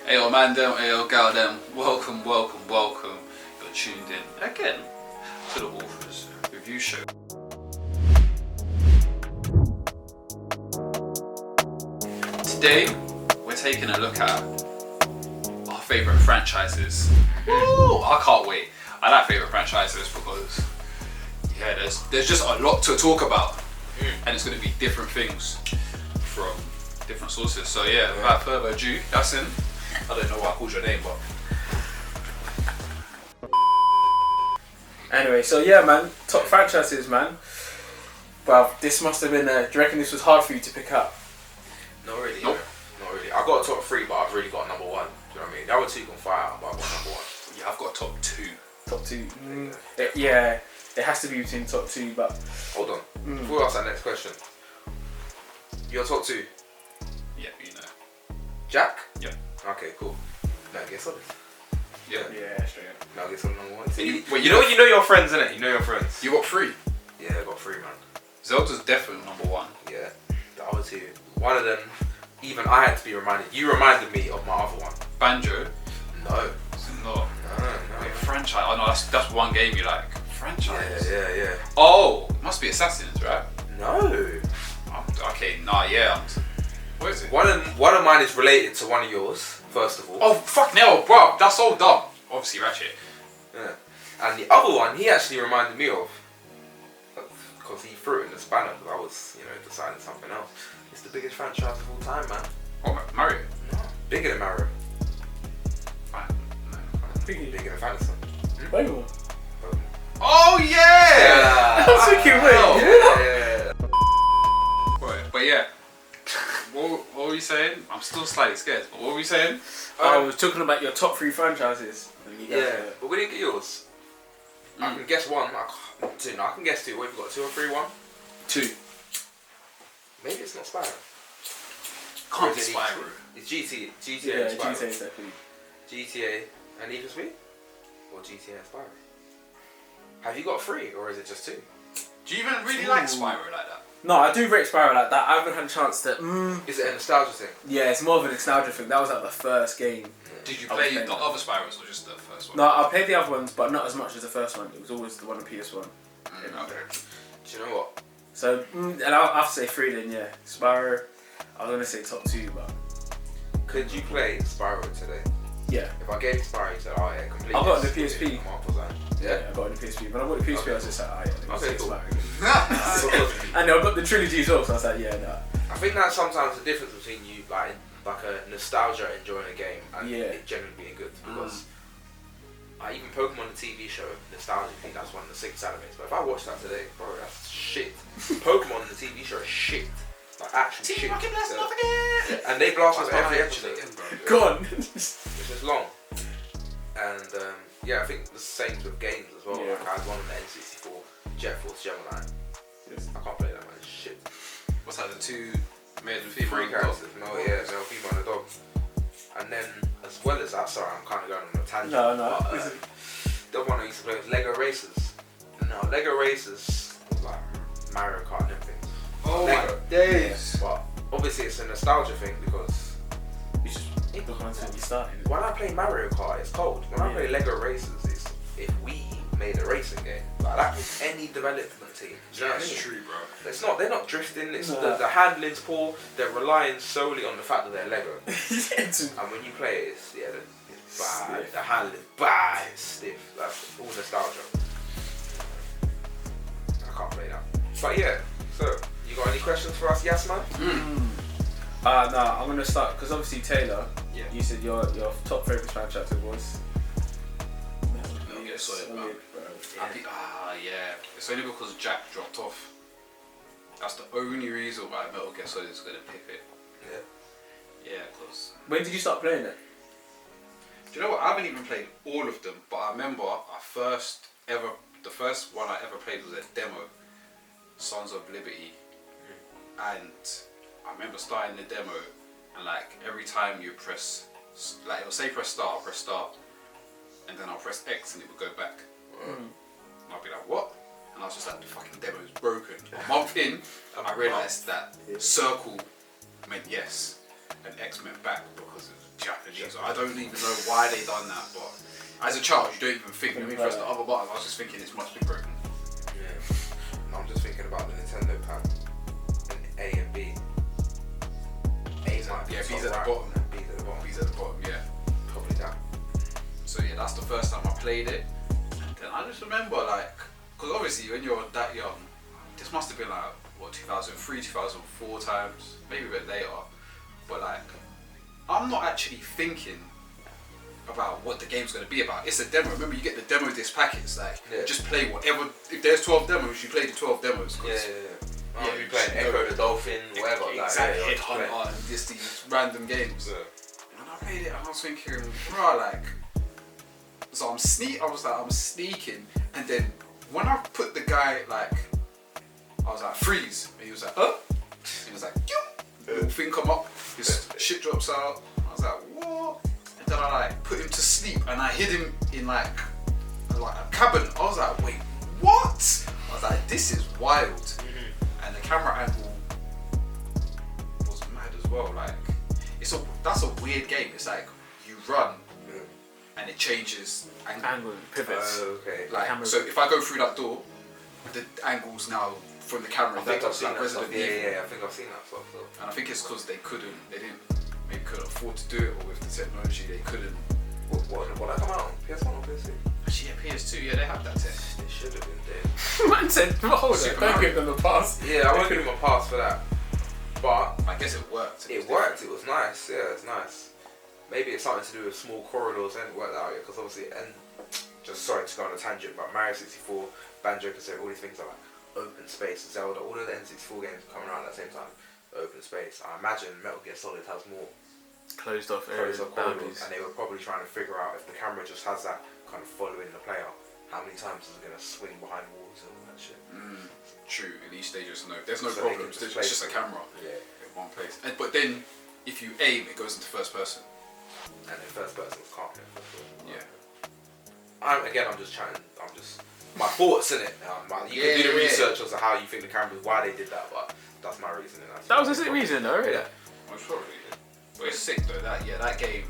Ayo man them, ayo gal them, welcome. You're tuned in again to the Authors Review Show. Today we're taking a look at our favourite franchises. Ooh, I can't wait. I like favourite franchises because there's just a lot to talk about, and it's going to be different things from different sources. So yeah, without further ado, Yasin. I don't know why I called your name, but anyway, so yeah, man, top franchises, man. Well, this must have been. Do you reckon this was hard for you to pick up? Not really. Nope. Not really. I got a top 3, but I've really got a number 1. Do you know what I mean? The other 2 can fire out, but I've got number 1. yeah, I've got a top 2. Top 2. Yeah, it has to be between top 2, but Hold on. Before we ask that next question, your top 2, Yeah, you know. Jack? Yeah. Okay, cool. Now guess on it. Yeah. yeah, straight up. Now guess on number 1. Wait, You know your friends, innit? You know your friends. You got 3. Yeah, I got 3, man. Zelda's definitely number 1. Yeah. The other 2, one of them, even I had to be reminded. You reminded me of my other one. Banjo. No. Is it not? No. Wait, franchise. Oh no, that's one game you like. Franchise. Yeah. Oh, must be Assassins, right? No. Okay, nah, yeah. What is it? One of mine is related to one of yours, first of all. Oh fuck no, bro, that's so dumb. Obviously Ratchet. Yeah. And the other one, he actually reminded me of, because he threw it in the spanner, because I was, deciding something else. It's the biggest franchise of all time, man. What, Mario? No. Bigger than Mario. Bigger than Fantasy. Pokemon. Oh yeah! That's freaking weird. Yeah. Right, but yeah. What were you saying? I'm still slightly scared, but what were you saying? I was talking about your top 3 franchises. And you guys But we didn't get yours. I can guess 1. I can guess 2. What have you got? 2 or 3, 1? 2. Maybe it's not Spyro. Can't be Spyro. It's GTA Yeah, and Spyro. GTA definitely. GTA and Need for Speed? Or GTA and Spyro? Have you got 3 or is it just 2? Do you even really like Spyro like that? No, I do rate Spyro like that. I haven't had a chance to. Is it a nostalgia thing? Yeah, it's more of a nostalgia thing. That was like the first game. Did you play the other Spyros or just the first one? No, I played the other ones, but not as much as the first one. It was always the one on PS1. Okay. Do you know what? So, and I'll have to say 3 then, yeah. Spyro, I was going to say top 2, but... Could you play Spyro today? Yeah. If I gave you Spyro, you said, oh yeah, completely. I got the PSP. Yeah? I got it on the PSP. When I got the PSP, I was just like, oh yeah, Okay, cool. Spyro. And I got the trilogy as well, so I was like, yeah, no. I think that's sometimes the difference between you, like a nostalgia enjoying a game and it generally being good. Because even Pokemon the TV show, nostalgically, that's one of the 6 animes. But if I watch that today, bro, that's shit. Pokemon the TV show is shit. Like actual shit. Yeah. And they blast us every episode. Go on. Which is long. And I think the same with games as well. Yeah. Like I had one on the N64, Jet Force Gemini. Yes. I can't play that, man. It's shit. What's that, the 2 male and female? 3 characters. No, female and a dog. And then, as well as that, sorry, I'm kind of going on a tangent. No. But, the one I used to play was Lego Racers. No, Lego Racers was like Mario Kart and everything. Oh Lego. my days. But obviously it's a nostalgia thing because You just look on until you started. when I play Mario Kart, it's cold. When I play Lego Racers, it's if we made a racing game, like that was any development team. Do you know what I mean? That's true, bro. It's not. They're not drifting. It's the handling's poor. They're relying solely on the fact that they're Lego. And when you play it, it's bad. Stiff. The handling's bad. It's stiff. That's all nostalgia. I can't play that. But yeah. So you got any questions for us, Yasman? No, I'm gonna start because obviously Taylor. Yeah. You said your top favorite franchise was. Metal Gear Solid, bro. Yeah. It's only because Jack dropped off. That's the only reason why Metal Gear Solid is gonna pick it. Yeah, because. When did you start playing it? Do you know what? I haven't even played all of them, but I remember the first one I ever played was a demo, Sons of Liberty, and I remember starting the demo, and like every time you press, like it'll say press start, I'll press start, and then I'll press X and it would go back. And I'll be like, what? And I was just like, the fucking demo is broken. A month in, I realised that circle meant yes, and X meant back because it was Japanese. technology. So I don't even know why they done that, but as a child, you don't even think. When we press the other button, I was just thinking it's must be broken. Yeah. I'm just thinking about the Nintendo pad. And A and B. A's might be B's at the right. bottom. B's at the bottom. B's at the bottom, yeah. Probably that. So yeah, that's the first time I played it. And then I just remember because obviously when you're that young, this must have been 2003, 2004 times, maybe a bit later. But I'm not actually thinking about what the game's going to be about. It's a demo. Remember, you get the demo disc packets. You just play whatever. If there's 12 demos, you play the 12 demos. Yeah. You playing Echo the Dolphin, whatever. Exactly. Headhunter and just these random games. Yeah. And I played it, and I was thinking, bro, so I'm sneaking, and then when I put the guy I was like, freeze, and he was like, huh? He was like, little thing come up, his shit drops out. I was like, what? And then I put him to sleep, and I hid him in a cabin. I was like, wait, what? I was like, this is wild. And the camera angle was mad as well. That's a weird game. It's you run and it changes angle, pivots. Okay. So if I go through that door, the angle's now from the camera. I think I've seen that Resident stuff. Evil. Yeah, I think I've seen that stuff. And I think it's because they maybe couldn't afford to do it, or with the technology they couldn't. What that come out on? PS1 or PS2? Actually, yeah, PS2, yeah, they have that tech. They should have been dead. Man said, hold on, don't give them a pass. Yeah, I won't give them a pass for that. But I guess it worked. It worked. It was nice. Yeah, it's nice. Maybe it's something to do with small corridors and work that out. Because obviously, and just sorry to go on a tangent, but Mario 64, Banjo-Kazooie, all these things are open space. Zelda, all of the N64 games coming around at the same time. Open space. I imagine Metal Gear Solid has more closed off areas, corridors, and they were probably trying to figure out if the camera just has that kind of following the player, how many times is it going to swing behind walls and all that shit. True, at least they just know. There's no So problems, it's just a camera in one place. But then, if you aim, it goes into first person. And then first person was can't. Yeah. I'm just chatting, my thoughts in it. You can do the research as to how you think the cameras, why they did that, but that's my reasoning. That was a sick reason though, really? Yeah. Most probably. But it's sick though, that game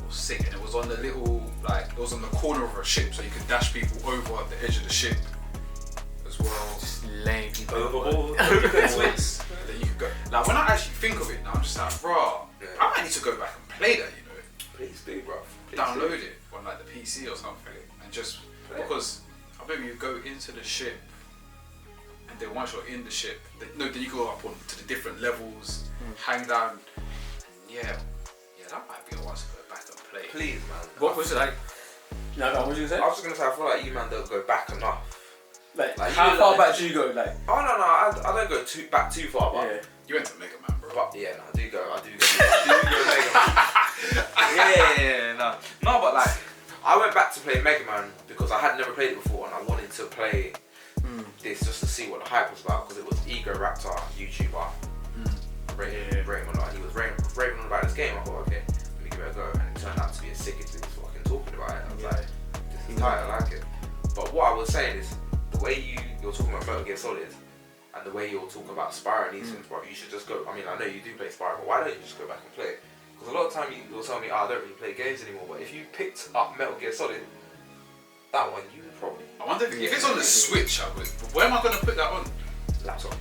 was sick, and it was on the little, it was on the corner of a ship, so you could dash people over the edge of the ship as well. Just laying people overboard. Then you could go. When I actually think of it now, I'm just like, rah, I might need to go back and play that, Please do, bro. Download it on the PC or something, and just because I remember you go into the ship, and then once you're in the ship, then you go up to the different levels, hang down. That might be a one to go back and play. Please, man. What was it like? No, what was you gonna say? I was just gonna say, I feel like you man don't go back enough. How far back do you go? Oh no, I don't go back too far, but yeah. You went to Mega Man, bro. But yeah, no, I do go Mega Man. No, but I went back to play Mega Man because I had never played it before, and I wanted to play this just to see what the hype was about, because it was Ego Raptor, YouTuber. Rating on, he was raving on about this game. I thought, okay, let me give it a go, and it turned out to be as sick as he was fucking talking about it. I was like, this is tight, I like it. But what I was saying is, the way you're talking about Metal Gear Solid, and the way you're talking about Spyro and these things, bro, you should just go. I mean, I know you do play Spyro, but why don't you just go back and play it? Because a lot of time you'll tell me, I don't really play games anymore. But if you picked up Metal Gear Solid, that one you would probably. I wonder if it's on the Switch, I would. But where am I going to put that on? Laptop.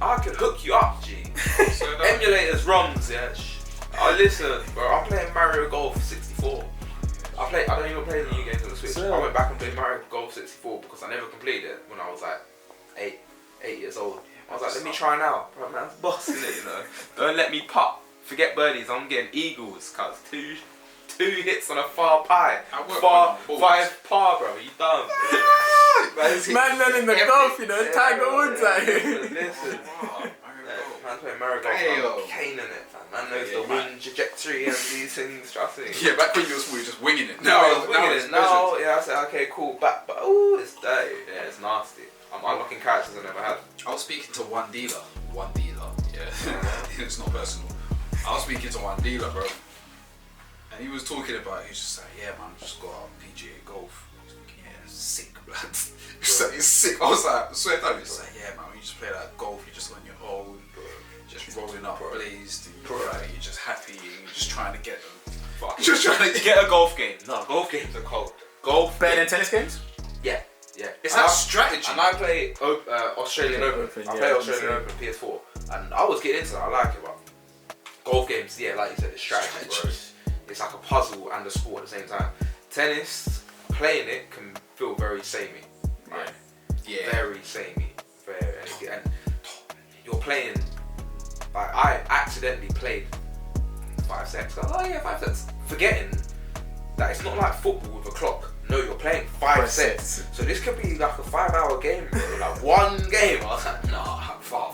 I could hook you up, G. Emulators, ROMs, yeah. Oh, listen, bro, I'm playing Mario Golf 64. I don't even play the new games on the Switch. I went back and played Mario Golf 64 because I never completed it when I was 8 years old. I was like, let me try now. Bro, man, I'm bossing it, Don't let me putt. Forget birdies, I'm getting eagles, cuz two hits on a far pie. Five par, bro, you dumb. Man learning the golf, Tiger Woods out here. Listen. Man playing Mario Golf, I'm caning it, man. Man knows the wind trajectory and these things, trust me. Yeah, back when you were just winging it. No, I was winging it. No, yeah, I said, okay, cool. But ooh, it's dirty. Yeah, it's nasty. I'm unlocking characters I never had. I was speaking to one dealer, yeah. It's not personal. I was speaking to one dealer, bro. And he was talking about it. He's just like, yeah, man, just got out PGA golf. He's like, yeah, it's sick, blood. He's like, it's sick. I was like, I swear down. He's like, yeah, man, when you just play that golf, you're just on your own. just rolling up blazed, and you're just happy, and you're just trying to get them. Just trying to get a golf game. No, golf games are cold. Golf better than tennis games? Yeah. It's that strategy. And I play Australian Open. I play Australian Open PS4, and I was getting into that. I like it, but golf games, like you said, it's strategy, bro. It's like a puzzle and a sport at the same time. Tennis, playing it can feel very samey. Right? Yeah. Very samey. And you're playing. Like I accidentally played 5 sets. Oh yeah, 5 sets. Forgetting that it's not like football with a clock. No, you're playing 5 sets. So this could be like a 5-hour game, bro. Like one game. I was like, nah, I'm far.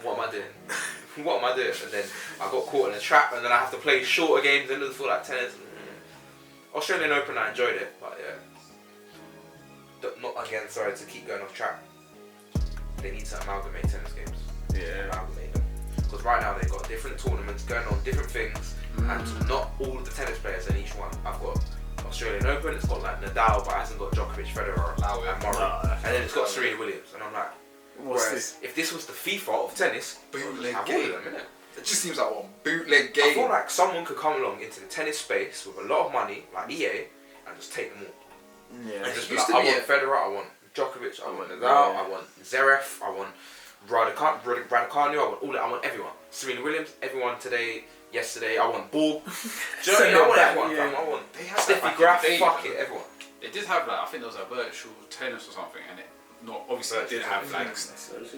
What am I doing? What am I doing? And then I got caught in a trap, and then I have to play shorter games. And it feel like tennis. Australian Open, I enjoyed it, but not again. Sorry to keep going off track. They need to amalgamate tennis games. Yeah, amalgamate them. Because right now they've got different tournaments going on, different things, and not all of the tennis players in each one. I've got Australian Open, it's got like Nadal, but it hasn't got Djokovic, Federer, and Murray. And then it's got Serena Williams. And I'm like, what's this? If this was the FIFA of tennis, bootleg have game, all of them, innit? It just seems like one bootleg game. I feel like someone could come along into the tennis space with a lot of money, like EA, and just take them all. Yeah. And just be like, I want Federer, I want Djokovic, I want Nadal, I want Zverev, I want Raducanu, I want all that, I want everyone. Serena Williams, everyone today, yesterday, I want Ball. Do you know what I mean? I want everyone. I want Steffi Graf, fuck it, everyone. They did have like, I think there was a virtual tennis or something, and it obviously it didn't have like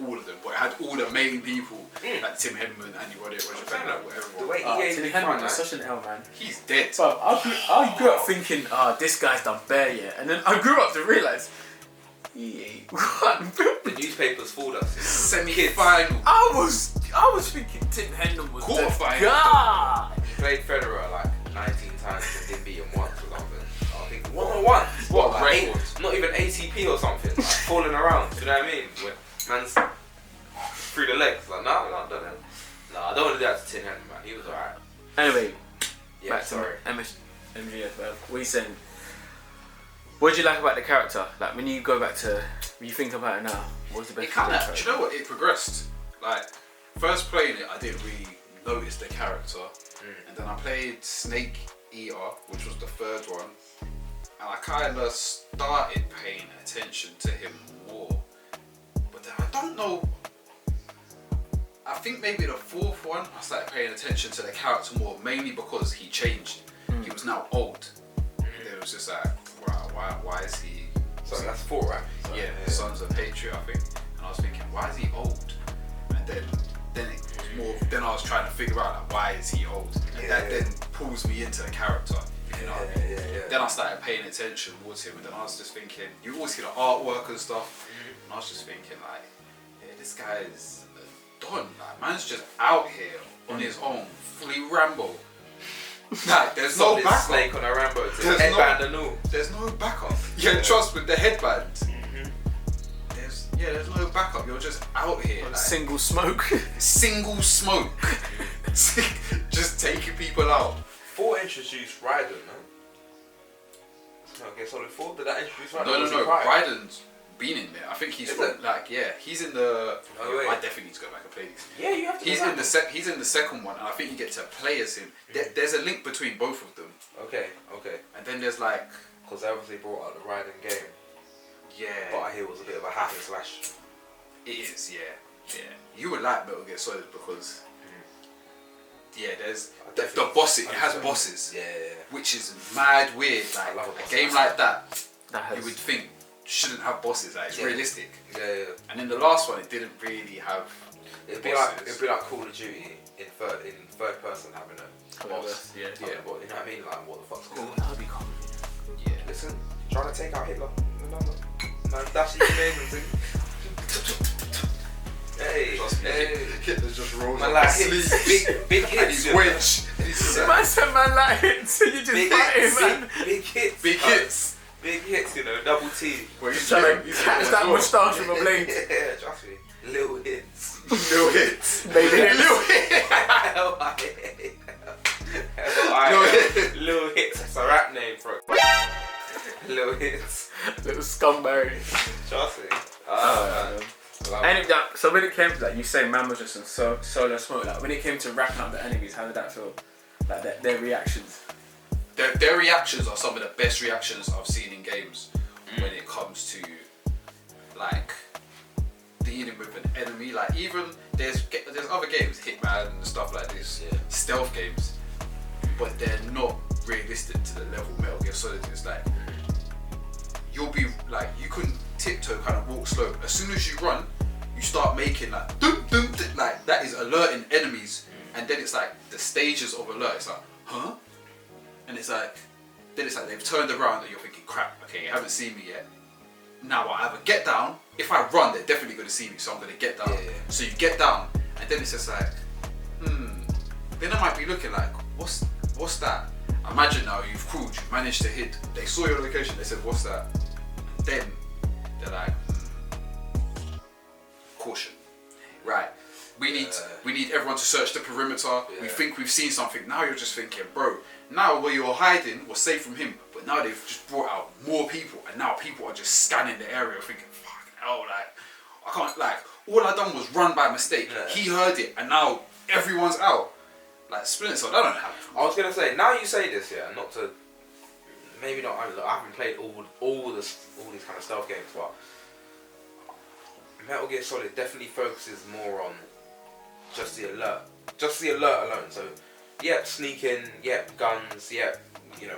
all of them, but it had all the main people, like Tim Henman, Andy Roddick, Roger Federer, whatever. The way EA Tim Henman is such an L, man. He's dead. But I grew up thinking, this guy's done bare, and then I grew up to realise EA won. The newspapers fooled us. Semi-final. I was thinking Tim Henman was the guy. He played Federer like 19 times and didn't beat him once or something. I think 1-on-1. What? Like not even ATP or something. Like falling around. You know what I mean? When man's through the legs. Like no, I don't know. No, I don't want to do that to Tim Henman, man. He was alright. Anyway, back sorry. MGF, what are you saying? What do you like about the character? Like when you go back to, when you think about it now, what's the best? It kind of, do you know what? It progressed. Like first playing it, I didn't really notice the character, and then I played Snake Eater, which was the third one, and I kind of started paying attention to him more. But then I don't know. I think maybe the fourth one, I started paying attention to the character more, mainly because he changed. He was now old. And it was just like, wow, why is he? So that's 4, right? So, yeah, Sons of Patriot, I think. And I was thinking, why is he old? And then it was more. Then I was trying to figure out like, why is he old? And that then pulls me into the character. You know. Then I started paying attention towards him, and then I was just thinking, you always see the artwork and stuff. And I was just thinking like, this guy is done. Like, man's just out here on his own, fully Rambo. Like, there's no backup. Snake on a Rambo, headband and all. There's no backup. Yeah, trust with the headband. There's no backup. You're just out here. Like, single smoke. Single smoke. Just taking people out. 4 introduced Raiden, no? Okay, Solid 4. Did that introduce Raiden? No. Raiden's been in there. I think he's he's in the. I definitely need to go back and play these. Yeah, you have to. He's in the second one, and I think you get to play as him. There's a link between both of them. Okay. And then there's like, because they obviously brought out the Raiden game. Yeah. But I hear it was a bit of a hack and slash. It is, yeah. You would like Metal Gear Solid because. Yeah, there's the bosses. It has bosses. Yeah. Which is mad weird. Like a game like that, you would think shouldn't have bosses. Like it's realistic. Yeah. And in the last one, it didn't really have. It'd be like Call of Duty in third person having a boss. Yeah. But you know what I mean? Like what the fuck's going on? That would be cool. Yeah. Listen, trying to take out Hitler. Remember? Man, dash his name and thing. Hey. Hitler's just rolling. Man, like hits, big hits. And he's wedge. Man said man like hits, and you just fight him, man. Big hits. Big hits, you know, double T. Where he's trying to catch that moustache with a blade. Yeah, trust me. Little hits. Baby hits. Little hits. That's a rap name for it. Little hits. Little scumberry. Trust me. So when it came to like, you say man was just in solo smoke. Like when it came to racking up the enemies, how did that feel? Like their reactions. Their reactions are some of the best reactions I've seen in games when it comes to like dealing with an enemy. Like even there's other games, Hitman and stuff like this, stealth games, but they're not realistic to the level Metal Gear Solid is. Like you'll be like, you can tiptoe, kind of walk slow. As soon as you run, you start making like dum, dum, dum, like that is alerting enemies, and then it's like the stages of alert. It's like, huh? And it's like, then it's like they've turned around and you're thinking, crap, okay, you haven't seen me yet. Now I either get down. If I run, they're definitely going to see me, so I'm going to get down. So you get down, and then it's just like, Then I might be looking like, what's that? Imagine now you've crawled, you've managed to hit. They saw your location, they said, what's that? Then they're like, caution. Right. We need everyone to search the perimeter. We think we've seen something. Now you're just thinking, bro, now where you're hiding was safe from him, but now they've just brought out more people, and now people are just scanning the area thinking, fuck hell, like, I can't, like, all I done was run by mistake. He heard it, and now everyone's out. Like, Splinter Cell, that don't happen. I was gonna say, now you say this, not to, maybe not, I haven't played all these kind of stealth games, but Metal Gear Solid definitely focuses more on just the alert alone. So, sneaking, guns,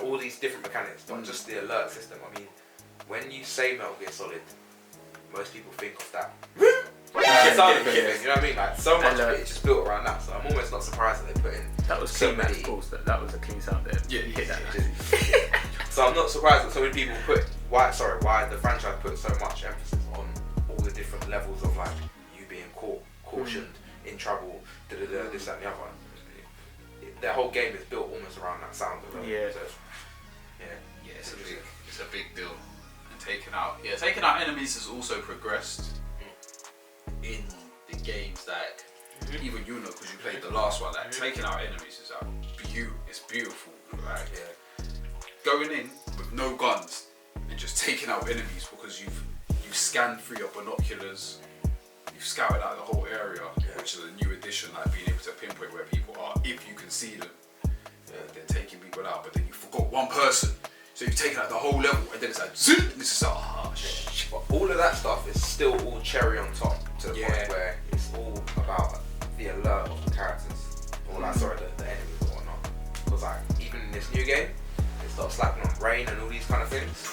all these different mechanics, but just the alert system. I mean, when you say Metal Gear Solid, most people think of that. You know what I mean? Like, so much of it is just built around that. So I'm almost not surprised that they put in. That was so clean, many. Pause. That was a clean sound there. Yeah, you hit that. So I'm not surprised that so many people why the franchise put so much emphasis on all the different levels of like you being cautioned, in trouble, this, that, and the other. Their whole game is built almost around that sound of it. Yeah, it's a big deal. And taking out enemies has also progressed in the games that even you know, because you played the last one. Like taking out enemies is it's beautiful. Like going in with no guns and just taking out enemies because you've scanned through your binoculars. You've scouted out the whole area, which is a new addition, like being able to pinpoint where people are if you can see them. They're taking people out, but then you forgot one person, so you've taken out the whole level, and then it's like zoom, and it's just like, shit. But all of that stuff is still all cherry on top to the point where it's all about the alert of the characters, or like the enemies or whatnot. Because like even in this new game, they start slapping on rain and all these kind of things.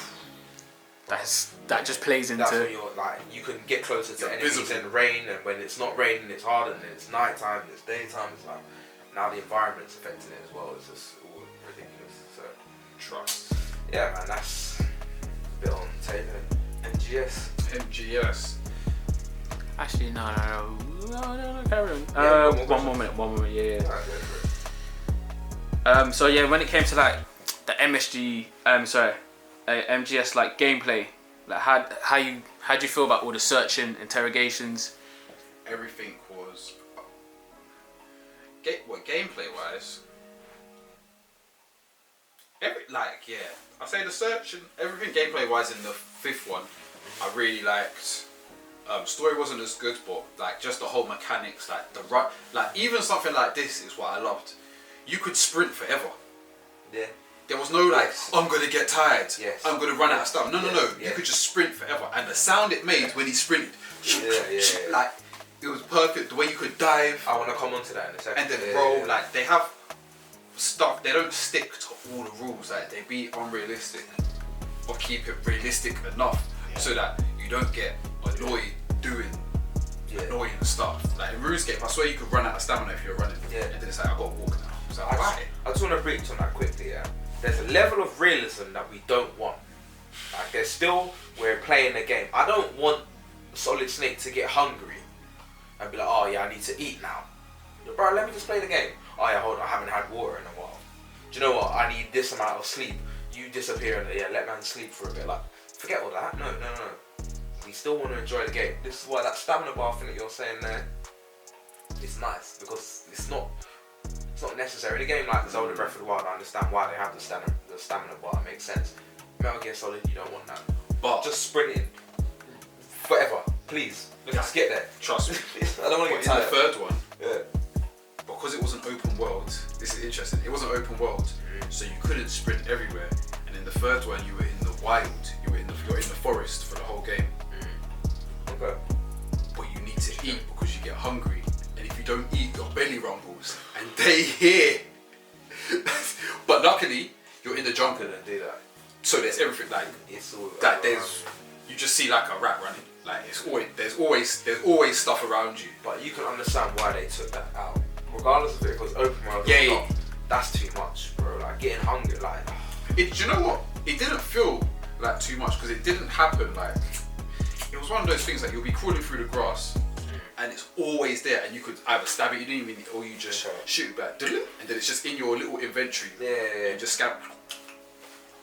That just plays into. That's when you're like, you can get closer to enemies in rain, and when it's not raining, it's hard, and then it's nighttime, it's daytime. It's like now the environment's affecting it as well. It's just all ridiculous. So trust. Yeah, man, that's a bit on tape. MGS. Actually, no, carry on. One more minute. Yeah. So yeah, when it came to like the MGS like gameplay, like how do you feel about all the searching, interrogations? Everything was gameplay wise. I say the search and everything gameplay wise in the fifth one, I really liked. Story wasn't as good, but like just the whole mechanics, like even something like this is what I loved. You could sprint forever. Yeah. There was no I'm gonna get tired. Yes. I'm gonna run out of stuff. No. You could just sprint forever, and the sound it made when he sprinted, like it was perfect. The way you could dive. I want to come onto that in a second. And then roll. Like they have stuff. They don't stick to all the rules. Like they be unrealistic, or keep it realistic enough so that you don't get annoyed doing annoying stuff. Like in RuneScape, I swear you could run out of stamina if you're running. Yeah. And then it's like I gotta walk now. So I just want to breach on that quickly. Yeah. There's a level of realism that we don't want. Like there's still, we're playing the game. I don't want Solid Snake to get hungry and be like, oh yeah, I need to eat now. Bro, let me just play the game. Oh yeah, hold on, I haven't had water in a while. Do you know what? I need this amount of sleep. You disappear and let man sleep for a bit. Like, forget all that. No. We still want to enjoy the game. This is why that stamina bar thing that you're saying there is nice, because it's not necessary. In a game like Zelda Breath of the Wild, I understand why they have the stamina bar. It makes sense. Metal Gear Solid, you don't want that. But just sprinting forever. Please, let's get there. Trust me. I don't want to But get in the tired. third one, Yeah. because it was an open world, this is interesting. It was an open world, so you couldn't sprint everywhere. And in the third one, you were in the wild. You're in the forest for the whole game. Okay. But you need to eat because you get hungry. And if you don't eat, your belly rumbles, and they hear. But luckily, you're in the jungle. Couldn't do that. So there's everything like It's all that. You just see like a rat running. Like there's always stuff around you. But you can understand why they took that out. Regardless of if it was open world Yeah, or yeah. not, that's too much, bro. Like getting hungry, like. Do you know what? It didn't feel like too much because it didn't happen like. It was one of those things like you'll be crawling through the grass, and it's always there, and you could either stab it, you didn't even, or you just shoot it back, and then it's just in your little inventory. Yeah. You just scan.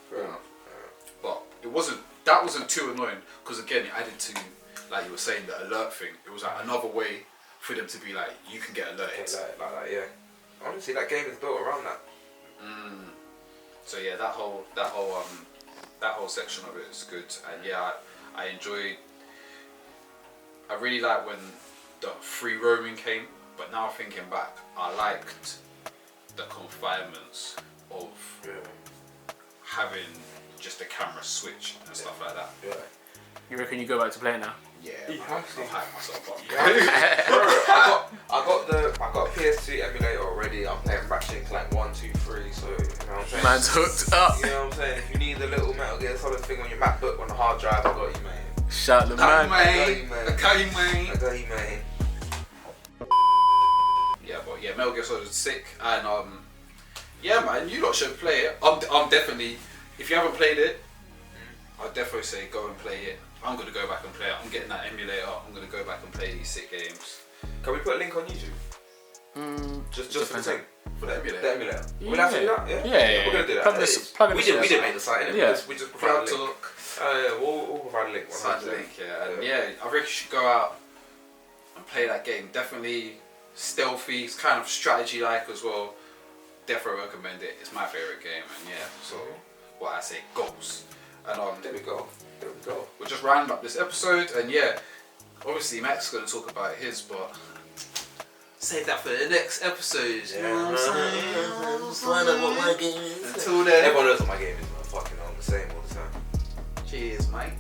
Fair enough. But that wasn't too annoying because again it added to, like you were saying, the alert thing. It was like another way for them to be like, you can get alerted. Like that, yeah. Honestly, that game is built around that. So yeah, that whole section of it is good, and yeah, I really like when the free roaming came. But now thinking back, I liked the confinements of having just a camera switch and stuff like that. Yeah. You reckon you go back to play it now? Yeah, You have to. I've hyped myself up. Bro, I got a PS2 emulator already. I'm playing Ratchet and Clank 1, 2, 3. So you know what I'm saying. Man's hooked up. You know what I'm saying. If you need a little Metal Gear Solid thing on your MacBook on the hard drive, I got you, man. Shout the I man. got you, man. I got you, man. Yeah, but yeah, Metal Gear Solid is sick, and yeah, man, you lot should play it. I'm definitely, if you haven't played it, I'd definitely say go and play it. I'm gonna go back and play it. I'm getting that emulator. I'm gonna go back and play these sick games. Can we put a link on YouTube? Just for the thing. For the emulator. The emulator. Yeah. We'll have to do that. Yeah. We're gonna do that. Plug in We the didn't make the site, innit? Yeah. We just If you provided have a to link. look, We'll provide a link. side 100%. link, yeah, and yeah, I reckon you should go out and play that game. Definitely stealthy. It's kind of strategy-like as well. Definitely recommend it. It's my favorite game, and yeah, so what I say goes. And There we go. we'll just round up this episode, and yeah, obviously Mac's gonna talk about his, but save that for the next episode. You know what I'm saying? Find out what my game is. Until then, Everyone knows what my game is, man. Fucking on the same all the time. cheers, mate.